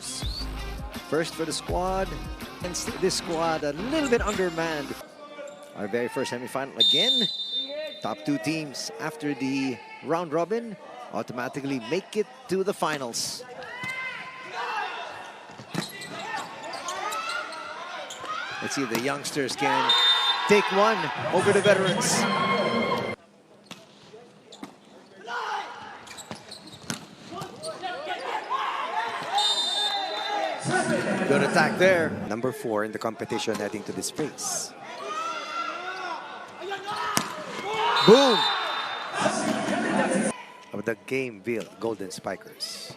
Spikers. First for the squad, and this squad a little bit undermanned. Our very first semifinal again. Top two teams after the round robin automatically make it to the finals. Let's see if the youngsters can take one over the veterans. Good attack there. Number 4 in the competition heading to this phase. Boom! Of the Gameville Golden Spikers.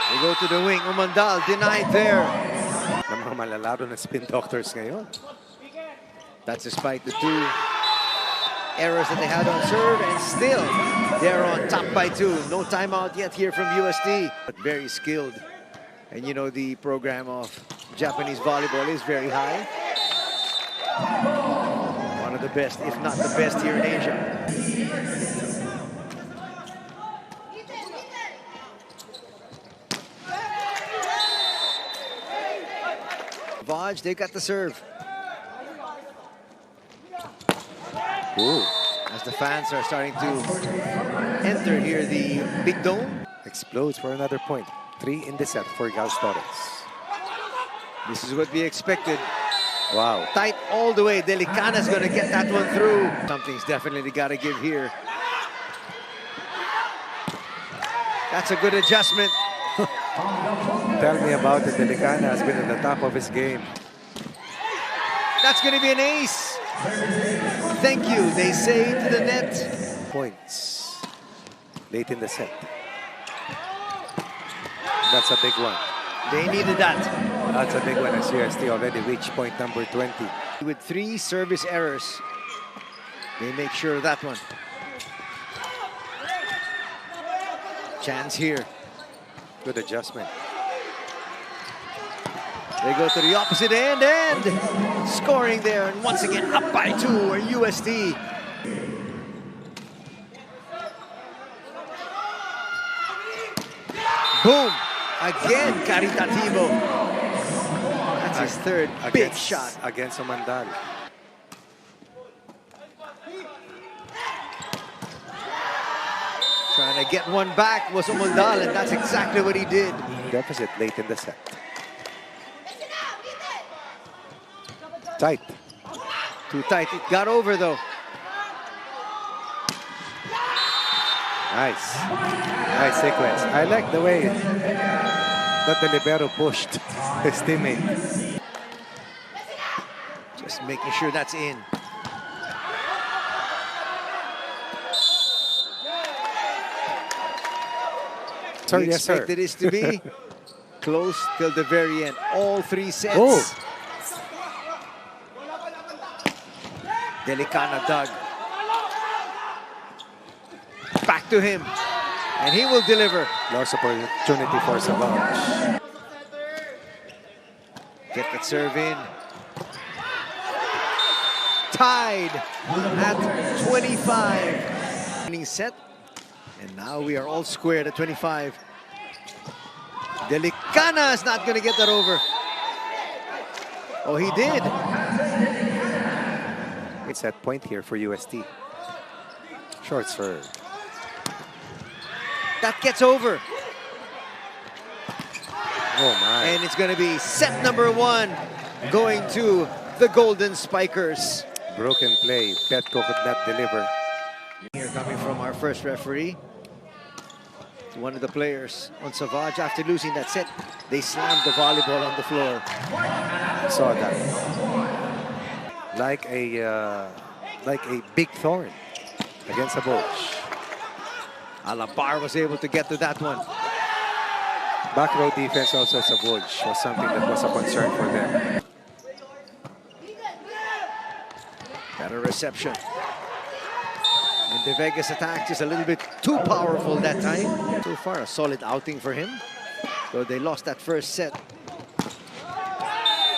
They go to the wing. Umandal denied there. Ng mga malalaro ng Spin Doctors ngayon. That's despite the two errors that they had on serve, and still they're on top by 2. No timeout yet here from UST. But very skilled. And you know the program of Japanese volleyball is very high. One of the best, if not the best, here in Asia. Savouge, they got the serve. Ooh. As the fans are starting to enter here the big dome. Explodes for another point. 3 in the set for Gals Torres. This is what we expected. Wow. Tight all the way. Delicana's going to get that one through. Something's definitely got to give here. That's a good adjustment. Tell me about it. Delicana has been at the top of his game. That's going to be an ace. Thank you, they say to the net. Points late in the set. That's a big one. They needed that. That's a big one as UST already reached point number 20. With 3 service errors, they make sure of that one. Chance here. Good adjustment. They go to the opposite end and scoring there. And once again, up by 2 are UST. Boom! Again, Caritativo. That's his third big shot. Against Umandal. Trying to get one back was Umandal, and that's exactly what he did. Deficit late in the set. Tight. Too tight. It got over, though. Nice. Nice sequence. I like the way that the libero pushed his teammate. Just making sure that's in. Sir, We yes, sir. expected this to be close till the very end. All 3 sets. Oh. Delicana dug. Back to him. And he will deliver. Lost opportunity for Savouge. Get that serve in. Tied at 25. Winning set. And now we are all squared at 25. Delicana is not going to get that over. Oh, he did. It's that point here for UST. Short serve. That gets over. Oh my. And it's going to be set number 1 going to the Golden Spikers. Broken play. Petco could not deliver. Here coming from our first referee. One of the players on Savouge, after losing that set, they slammed the volleyball on the floor. Saw that. Like a big thorn against Savouge. Alabar was able to get to that one. Back row defense also Savouge was something that was a concern for them. Better reception. And De Vega's attack just a little bit too powerful that time. So far, a solid outing for him. So they lost that first set.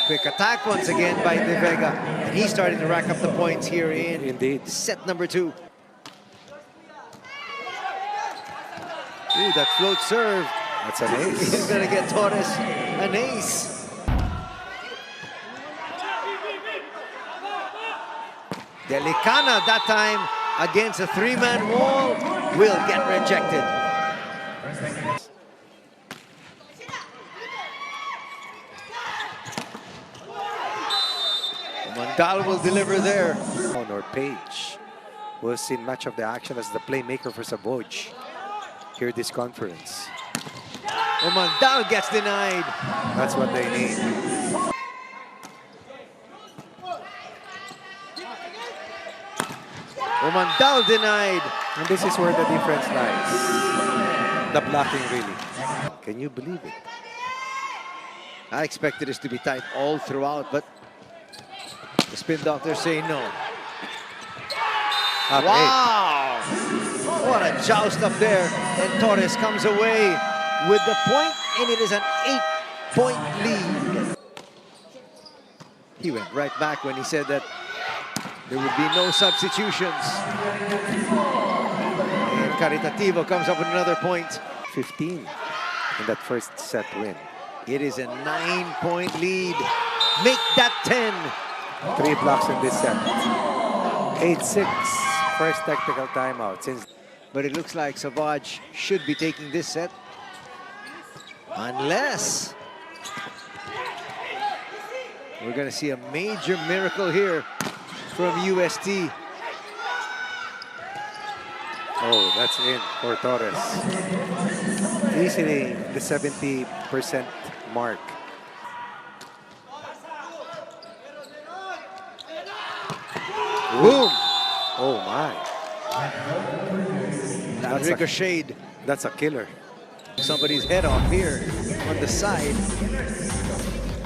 Quick attack once again by De Vega. And he's starting to rack up the points here in Indeed. set number 2. Ooh, that float serve. That's an ace. He's going to get Torres an ace. Delicana that time against a three-man wall will get rejected. Mandal will deliver there. Or Page will see much of the action as the playmaker for Savouge here this conference. Mandal gets denied. That's what they need. Mandal denied. And this is where the difference lies. The blocking, really. Can you believe it? I expected this to be tight all throughout, but the Spin Doctors say no. Up Wow! What a joust up there. And Torres comes away with the point, and it is an 8-point lead. He went right back when he said that there would be no substitutions. And Caritativo comes up with another point. 15 in that first set win. It is a 9-point lead. Make that 10. 3 blocks in this set. 8-6. First technical timeout since. But it looks like Savouge should be taking this set. Unless we're going to see a major miracle here from UST. Oh, that's in for Torres. Easily the 70% mark. Boom! Oh my. That ricocheted. That's a killer. Somebody's head off here on the side.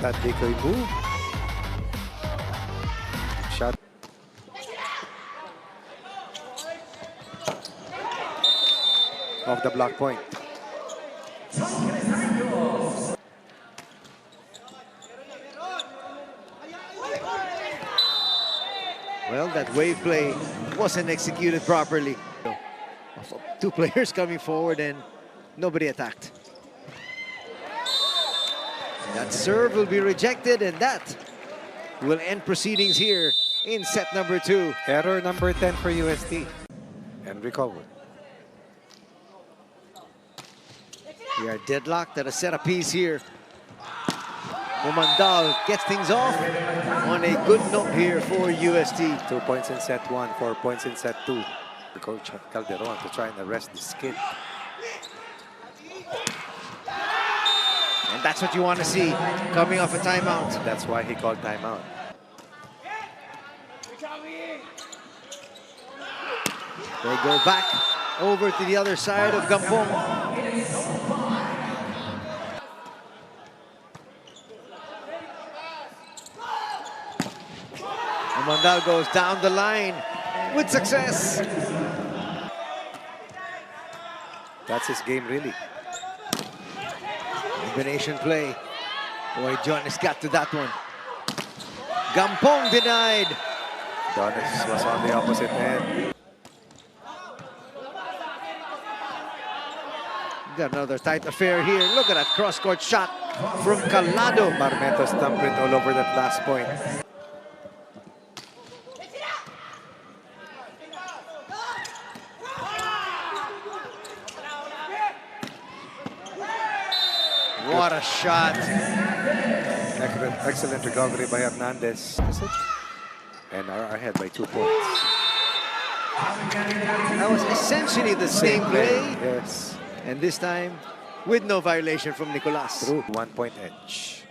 That decoy move. Shot. Off the block point. Well, that wave play wasn't executed properly. 2 players coming forward and nobody attacked. That serve will be rejected, and that will end proceedings here in set number 2. Error number 10 for UST. And recover. We are deadlocked at a set apiece here. Mandal gets things off on a good note here for UST. 2 points in set 1, 4 points in set 2. The coach Calderon to try and arrest this kid. And that's what you want to see coming off a timeout. That's why he called timeout. They go back over to the other side of Gampong. Mandal goes down the line with success. That's his game, really. Combination play. Boy, Jonas got to that one. Gampong denied. Donis was on the opposite end. Got another tight affair here. Look at that cross-court shot from Calado. Marmeto's thumbprint all over that last point. What a shot. Excellent recovery by Hernandez. And are ahead by 2 points. That was essentially the same play. Yes. And this time, with no violation from Nicolas. Through 1 point edge.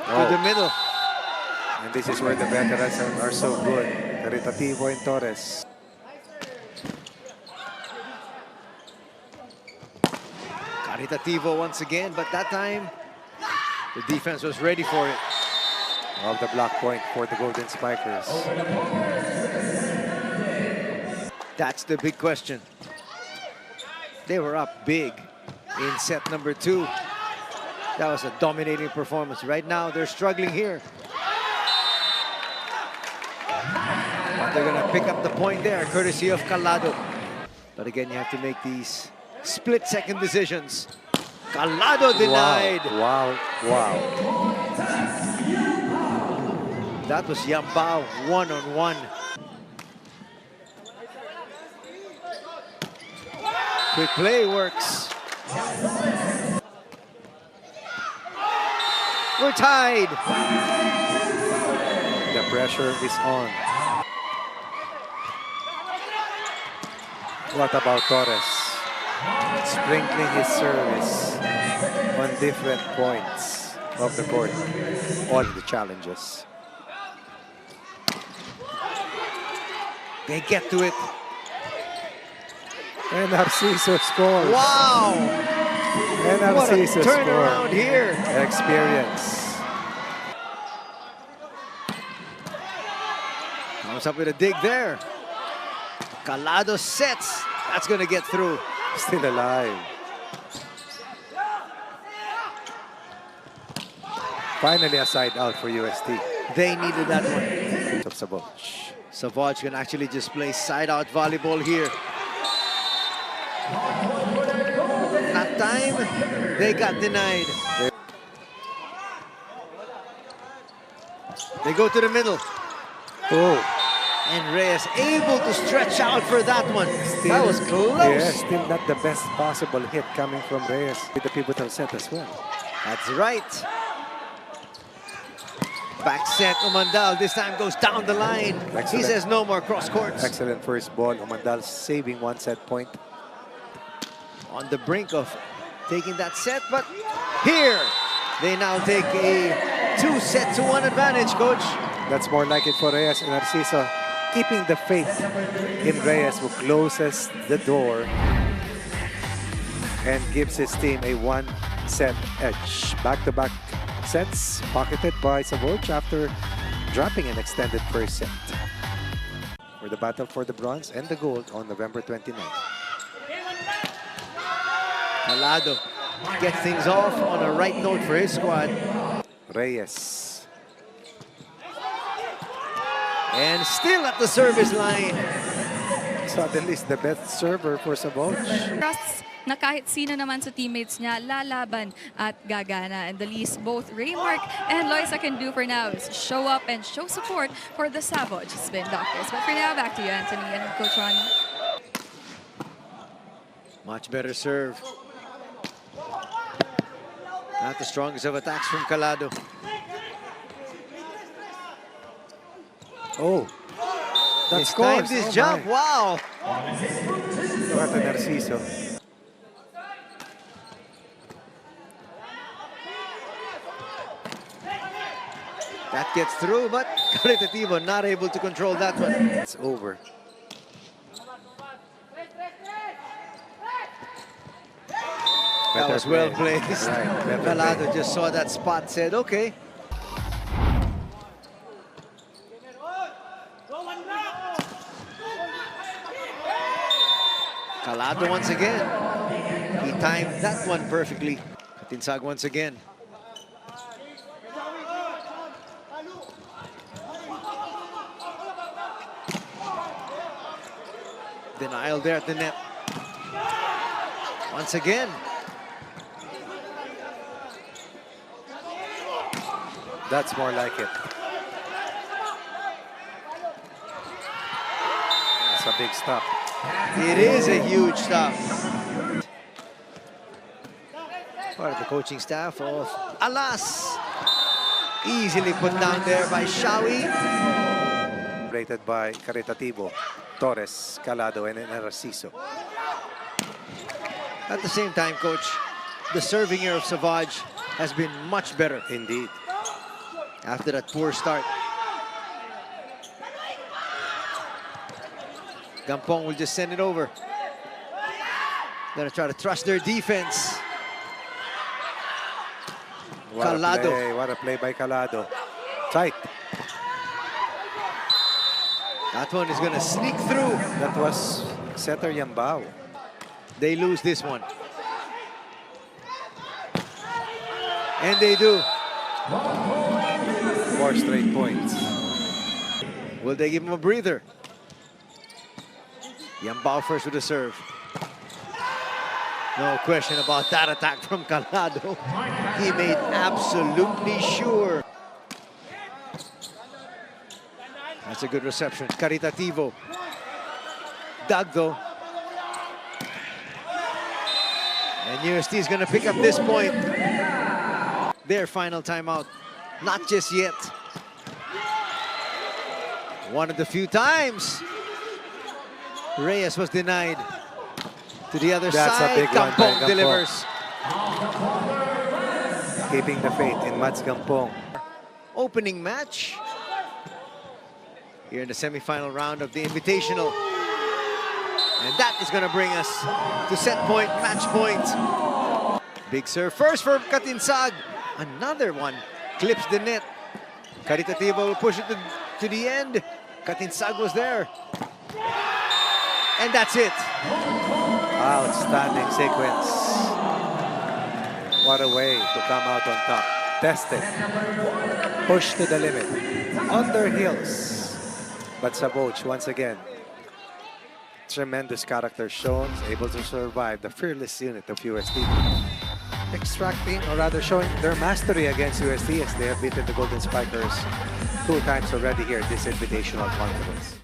To the middle. And this is where the veterans are so good. Caritativo and Torres. Caritativo once again, but that time, the defense was ready for it. Off the block point for the Golden Spikers. That's the big question. They were up big in set number 2. That was a dominating performance. Right now, they're struggling here. But they're going to pick up the point there, courtesy of Calado. But again, you have to make these split-second decisions. Calado denied. Wow, wow. That was Yambao one-on-one. Quick play works. We're tied. The pressure is on. What about Torres? Sprinkling his service on different points of the court. All the challenges. They get to it. And Narciso scores. Wow! And What a Narciso turnaround scores. here. Experience. Comes up with a dig there. Calado sets. That's going to get through. Still alive. Finally a side out for UST. They needed that one. Of Savouge. Savouge can actually just play side-out volleyball here. That time, they got denied. They go to the middle. Oh. And Reyes able to stretch out for that one. That was close. Yeah, still not the best possible hit coming from Reyes with the pivotal set as well. That's right. Back set, Umandal this time goes down the line. Excellent. He says no more cross courts. Excellent first ball. Umandal saving one set point. On the brink of taking that set, but here they now take a 2-set-to-1 advantage, coach. That's more like it for Reyes and Narciso. Keeping the faith in Reyes, who closes the door and gives his team a one-set edge. Back-to-back sets pocketed by Savouge after dropping an extended first set. For the battle for the bronze and the gold on November 29th. Calado gets things off on a right note for his squad. Reyes. And still at the service line. Suddenly is the best server for Savouge. Trusts na kahit sino naman sa teammates niya lalaban at gagana. And the least both Raymark and Loisa can do for now is show up and show support for the Savouge Spin Doctors. But for now, back to you, Anthony and Coach Ronnie. Much better serve. Not the strongest of attacks from Calado. Oh, that He's scores. timed his Oh jump. my. Wow. Look at the Narciso. That gets through, but Caritativo not able to control that one. It's over. That was well placed. Right, Calado just saw that spot, said, okay. Calado once again. He timed that one perfectly. Katinsag once again. Denial there at the net. Once again. That's more like it. It's a big stop. It is a huge stop. Part of the coaching staff of Alas. Easily put down there by Shawi. Rated by Caritativo, Torres, Calado, and Narciso. At the same time, coach, the serving here of Savouge has been much better. Indeed. After that poor start. Gampong will just send it over. Gonna try to trust their defense. Calado. What a play by Calado. Tight. That one is gonna sneak through. That was setter Yambao. They lose this one. And they do. 4 straight points. Will they give him a breather? Yambao first with the serve. No question about that attack from Calado. He made absolutely sure. That's a good reception. Caritativo. Dug though. And UST is going to pick up this point. Their final timeout. Not just yet. One of the few times Reyes was denied. To the other That's side, a big one by Gampong delivers. Keeping the faith in Mats Gampong. Opening match here in the semifinal round of the Invitational. And that is going to bring us to set point, match point. Big serve first for Katinsag. Another one clips the net. Caritativo will push it to the end. Katinsag was there. And that's it. Outstanding sequence. What a way to come out on top. Tested. Push to the limit. On their heels. But Savouge, once again, tremendous character shown, able to survive the fearless unit of UST. Extracting, or rather showing their mastery against UST as they have beaten the Golden Spikers 2 times already here at this Invitational Conference.